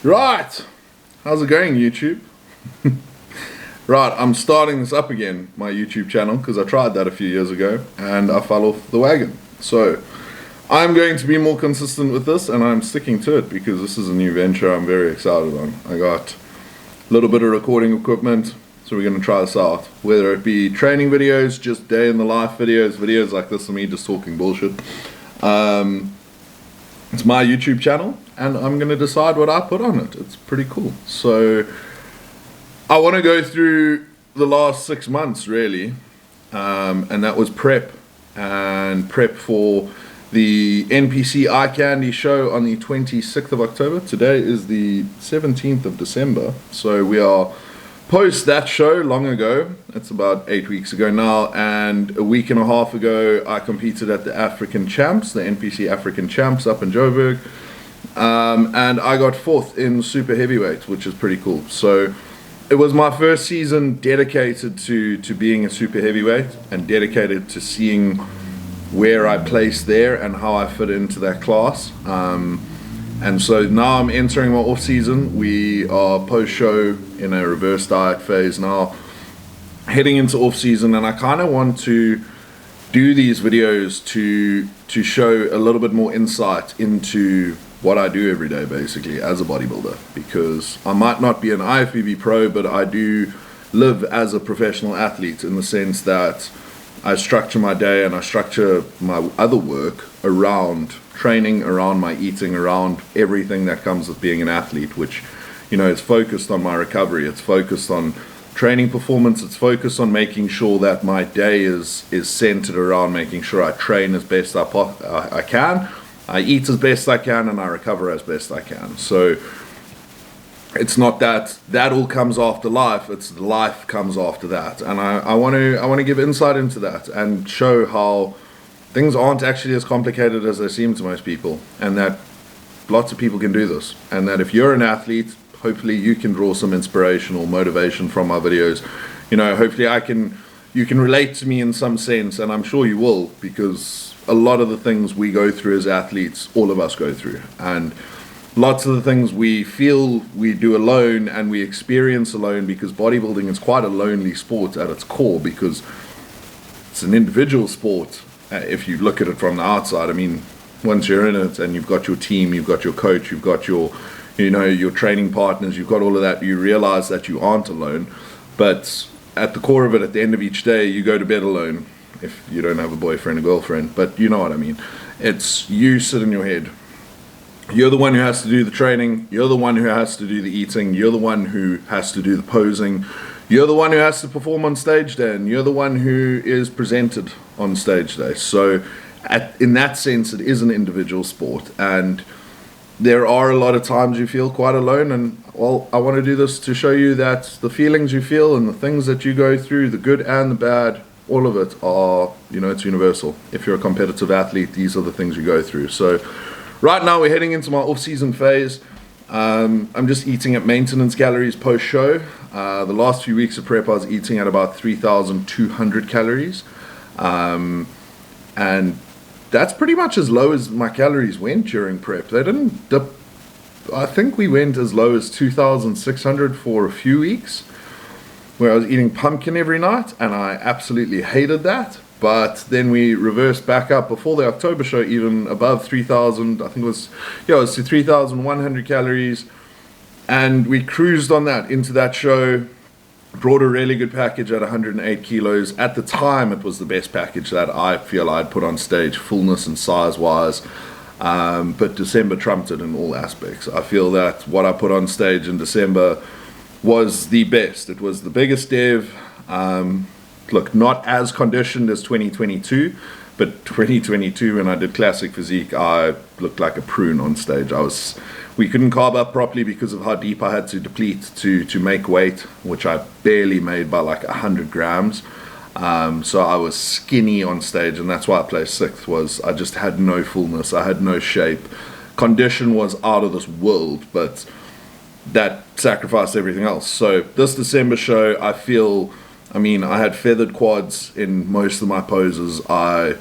Right, how's it going, YouTube? Right, I'm starting this up again, my YouTube channel, because I tried that a few years ago and I fell off the wagon. So I'm going to be more consistent with this, and I'm sticking to it because this is a new venture I'm very excited on. I got a little bit of recording equipment, so we're going to try this out. Whether it be training videos, just day in the life videos, videos like this of me just talking bullshit. It's my YouTube channel, and I'm going to decide what I put on it. It's pretty cool. So I want to go through the last 6 months, really, and that was prep for the NPC Eye Candy show on the 26th of October. Today is the 17th of December, so we are post that show long ago. It's about 8 weeks ago now, and a week and a half ago I competed at the African Champs, the NPC African Champs up in Joburg, and I got 4th in super heavyweight, which is pretty cool. So it was my first season dedicated to being a super heavyweight and dedicated to seeing where I placed there and how I fit into that class. And so now I'm entering my off season. We are post show in a reverse diet phase now, heading into off season, and I kind of want to do these videos to show a little bit more insight into what I do every day, basically, as a bodybuilder, because I might not be an IFBB pro, but I do live as a professional athlete in the sense that I structure my day and I structure my other work around training, around my eating, around everything that comes with being an athlete, which, you know, is focused on my recovery. It's focused on training performance. It's focused on making sure that my day is centered around making sure I train as best I can, I eat as best I can, and I recover as best I can. So it's not that all comes after life, it's life comes after that. And I want to give insight into that and show how things aren't actually as complicated as they seem to most people, and that lots of people can do this, and that if you're an athlete, hopefully you can draw some inspiration or motivation from my videos. You know, hopefully you can relate to me in some sense, and I'm sure you will, because a lot of the things we go through as athletes, all of us go through, and lots of the things we feel we do alone and we experience alone, because bodybuilding is quite a lonely sport at its core, because it's an individual sport. If you look at it from the outside, I mean, once you're in it and you've got your team, you've got your coach, you've got your, you know, your training partners, you've got all of that, you realize that you aren't alone. But at the core of it, at the end of each day, you go to bed alone, if you don't have a boyfriend or girlfriend, but you know what I mean. It's you sit in your head. You're the one who has to do the training, you're the one who has to do the eating, you're the one who has to do the posing, you're the one who has to perform on stage day, and you're the one who is presented on stage day. So in that sense, it is an individual sport, and there are a lot of times you feel quite alone. And well, I want to do this to show you that the feelings you feel and the things that you go through, the good and the bad, all of it are, you know, it's universal. If you're a competitive athlete, these are the things you go through. So right now we're heading into my off-season phase. I'm just eating at maintenance calories post-show. The last few weeks of prep I was eating at about 3,200 calories. And that's pretty much as low as my calories went during prep. They didn't dip. I think we went as low as 2,600 for a few weeks, where I was eating pumpkin every night, and I absolutely hated that. But then we reversed back up before the October show, even above 3,000. I think it was to 3,100 calories, and we cruised on that into that show. Brought a really good package at 108 kilos. At the time, it was the best package that I feel I'd put on stage, fullness and size-wise. But December trumped it in all aspects. I feel that what I put on stage in December was the best. It was the biggest dev. Look, not as conditioned as 2022, but 2022, when I did Classic Physique, I looked like a prune on stage. We couldn't carb up properly because of how deep I had to deplete to make weight, which I barely made by like 100 grams. So I was skinny on stage, and that's why I placed 6th. Was I just had no fullness, I had no shape. Condition was out of this world, but that sacrificed everything else. So this December show, I had feathered quads in most of my poses. I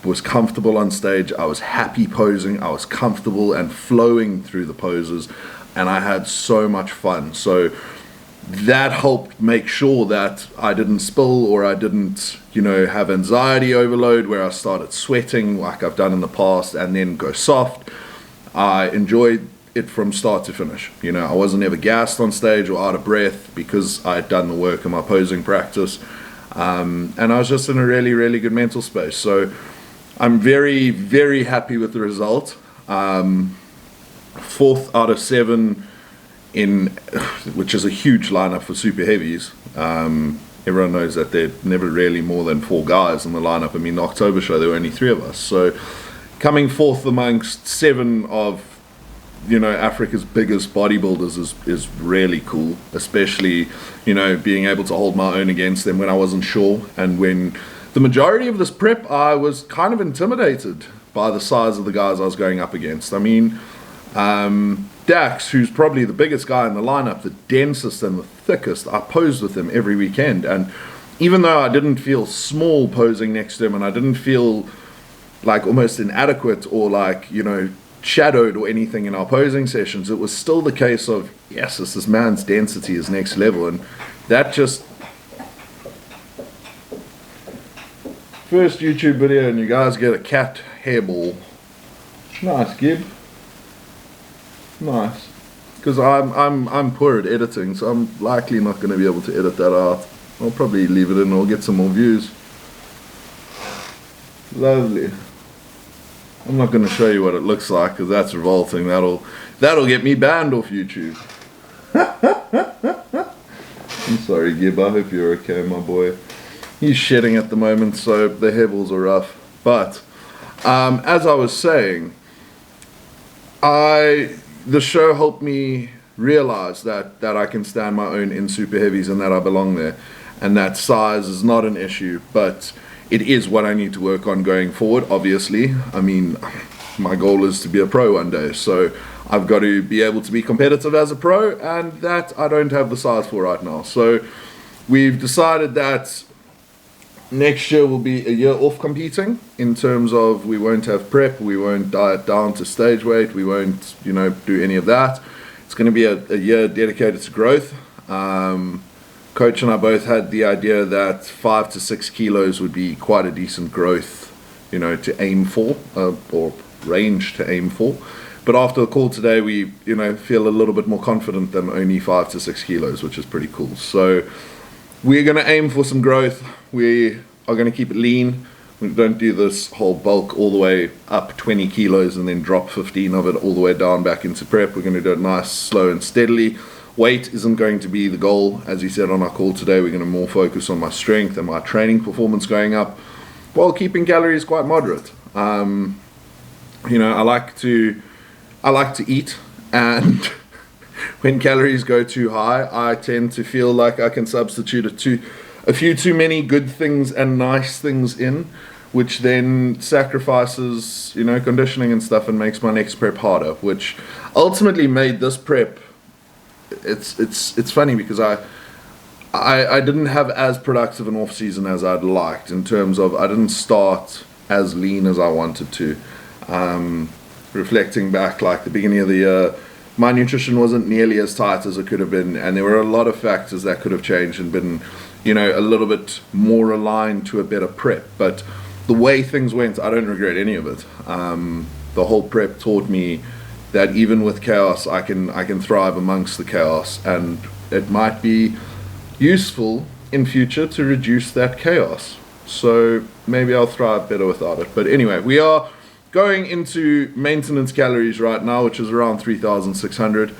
was comfortable on stage. I was happy posing. I was comfortable and flowing through the poses, and I had so much fun. So that helped make sure that I didn't spill, or I didn't, have anxiety overload where I started sweating like I've done in the past and then go soft. I enjoyed it from start to finish. I wasn't ever gassed on stage or out of breath because I had done the work in my posing practice. And I was just in a really, really good mental space. So I'm very, very happy with the result. 4th out of 7 which is a huge lineup for super heavies. Everyone knows that there are never really more than 4 guys in the lineup. I mean, the October show, there were only 3 of us. So coming 4th amongst 7 of Africa's biggest bodybuilders is really cool, especially being able to hold my own against them when I wasn't sure. And when the majority of this prep, I was kind of intimidated by the size of the guys I was going up against. I mean, Dax, who's probably the biggest guy in the lineup, the densest and the thickest, I posed with him every weekend. And even though I didn't feel small posing next to him, and I didn't feel like almost inadequate or like shadowed or anything in our posing sessions, it was still the case of, yes, this man's density is next level. And that just, first YouTube video and you guys get a cat hairball. Nice, Gib. Nice. Because I'm poor at editing, so I'm likely not going to be able to edit that out. I'll probably leave it in, or get some more views. Lovely. I'm not going to show you what it looks like because that's revolting. That'll get me banned off YouTube. I'm sorry, Gib. I hope you're okay, my boy. He's shedding at the moment, so the hairballs are rough. But as I was saying, the show helped me realize that I can stand my own in super heavies and that I belong there, and that size is not an issue, but it is what I need to work on going forward, obviously. I mean, my goal is to be a pro one day, so I've got to be able to be competitive as a pro, and that I don't have the size for right now. So we've decided that next year will be a year off competing, in terms of we won't have prep, we won't diet down to stage weight, we won't, do any of that. It's going to be a year dedicated to growth. Coach and I both had the idea that 5 to 6 kilos would be quite a decent growth, to aim for, or range to aim for. But after the call today, we, feel a little bit more confident than only 5 to 6 kilos, which is pretty cool. So we're going to aim for some growth. We are going to keep it lean. We don't do this whole bulk all the way up 20 kilos and then drop 15 of it all the way down back into prep. We're going to do it nice, slow and steadily. Weight isn't going to be the goal. As you said on our call today, we're going to more focus on my strength and my training performance going up, while keeping calories quite moderate. I like to eat, and when calories go too high, I tend to feel like I can substitute a few too many good things and nice things in, which then sacrifices, conditioning and stuff, and makes my next prep harder, which ultimately made this prep, it's funny because I didn't have as productive an off season as I'd liked, in terms of I didn't start as lean as I wanted to. Reflecting back, like the beginning of the year, my nutrition wasn't nearly as tight as it could have been, and there were a lot of factors that could have changed and been, a little bit more aligned to a better prep. But the way things went, I don't regret any of it. The whole prep taught me that even with chaos, I can thrive amongst the chaos, and it might be useful in future to reduce that chaos. So maybe I'll thrive better without it. But anyway, we are going into maintenance calories right now, which is around 3,600.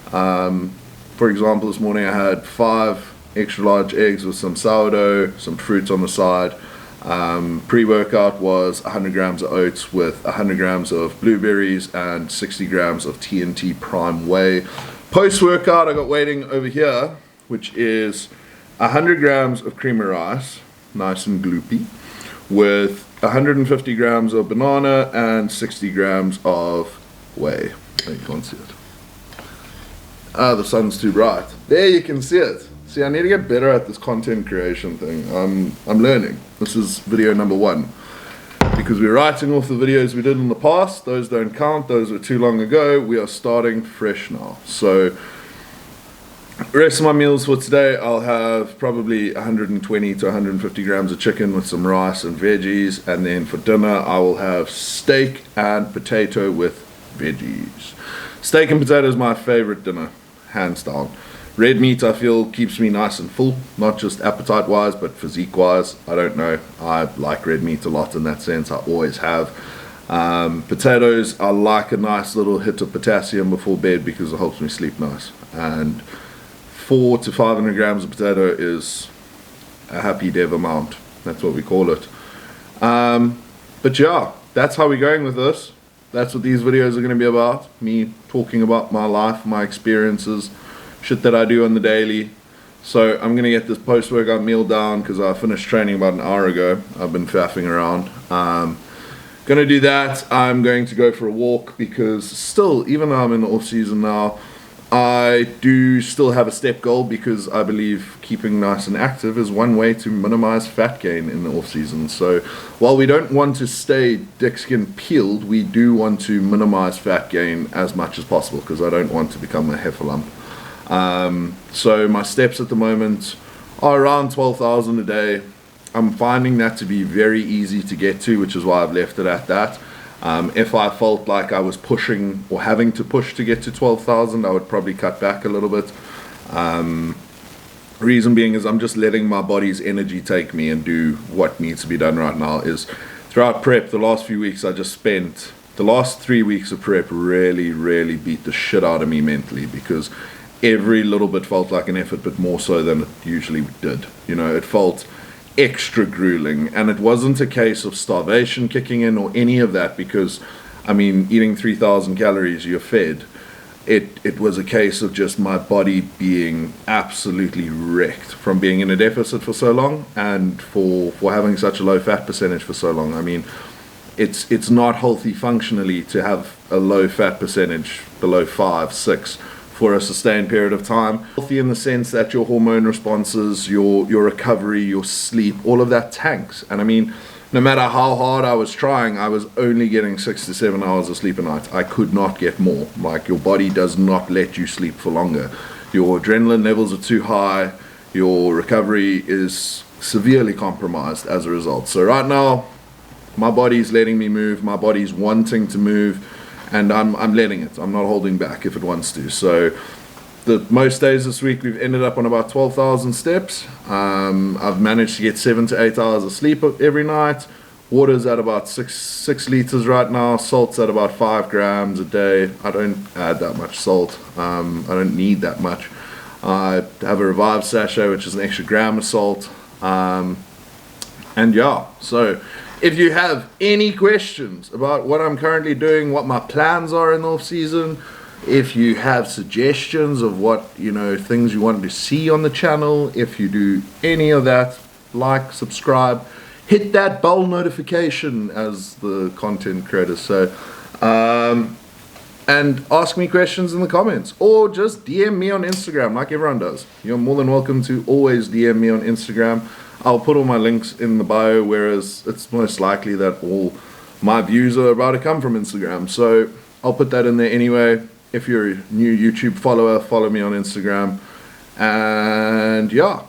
For example, this morning I had 5 extra large eggs with some sourdough, some fruits on the side. Pre-workout was 100 grams of oats with 100 grams of blueberries and 60 grams of TNT Prime Whey. Post-workout, I got waiting over here, which is 100 grams of cream of rice, nice and gloopy, with 150 grams of banana and 60 grams of whey. Oh, you can't see it. The sun's too bright. There you can see it. See, I need to get better at this content creation thing. I'm learning. This is video number 1. because we're writing off the videos we did in the past. Those don't count, those were too long ago. We are starting fresh now. So rest of my meals for today, I'll have probably 120 to 150 grams of chicken with some rice and veggies, and then for dinner I will have steak and potato with veggies. Steak and potato is my favorite dinner, hands down. Red meat I feel keeps me nice and full, not just appetite wise but physique wise. I don't know, I like red meat a lot in that sense, I always have. Potatoes, I like a nice little hit of potassium before bed because it helps me sleep nice, and 400 to 500 grams of potato is a happy dev amount, that's what we call it. But yeah, that's how we're going with this. That's what these videos are going to be about, me talking about my life, my experiences, shit that I do on the daily. So I'm going to get this post-workout meal down because I finished training about an hour ago. I've been faffing around. Going to do that. I'm going to go for a walk because still, even though I'm in the off season now, I do still have a step goal because I believe keeping nice and active is one way to minimize fat gain in the off season. So while we don't want to stay dick skin peeled, we do want to minimize fat gain as much as possible because I don't want to become a heifer lump. So my steps at the moment are around 12,000 a day. I'm finding that to be very easy to get to, which is why I've left it at that. If I felt like I was pushing or having to push to get to 12,000, I would probably cut back a little bit. Reason being is I'm just letting my body's energy take me and do what needs to be done right now. Is throughout prep, the last few weeks I just spent, the last 3 weeks of prep really beat the shit out of me mentally because every little bit felt like an effort, but more so than it usually did. You know, it felt extra grueling, and it wasn't a case of starvation kicking in or any of that because, I mean, eating 3,000 calories, you're fed. It was a case of just my body being absolutely wrecked from being in a deficit for so long and for having such a low fat percentage for so long. I mean, it's not healthy functionally to have a low fat percentage below 5, 6 for a sustained period of time. Healthy in the sense that your hormone responses, your recovery, your sleep, all of that tanks. And I mean, no matter how hard I was trying, I was only getting 6 to 7 hours of sleep a night. I could not get more. Like, your body does not let you sleep for longer. Your adrenaline levels are too high. Your recovery is severely compromised as a result. So right now, my body's letting me move. My body's wanting to move. And I'm letting it. I'm not holding back if it wants to. So most days this week we've ended up on about 12,000 steps. I've managed to get 7 to 8 hours of sleep every night. Water's at about 6 liters right now. Salt's at about 5 grams a day. I don't add that much salt. I don't need that much. I have a Revive sachet, which is an extra gram of salt. And yeah, so if you have any questions about what I'm currently doing, what my plans are in the off season, if you have suggestions of what, you know, things you want to see on the channel, if you do any of that, like, subscribe, hit that bell notification, as the content creators say, and ask me questions in the comments, or just DM me on Instagram like everyone does. You're more than welcome to always DM me on Instagram. I'll put all my links in the bio, whereas it's most likely that all my views are about to come from Instagram. So I'll put that in there anyway. If you're a new YouTube follower, follow me on Instagram. And yeah,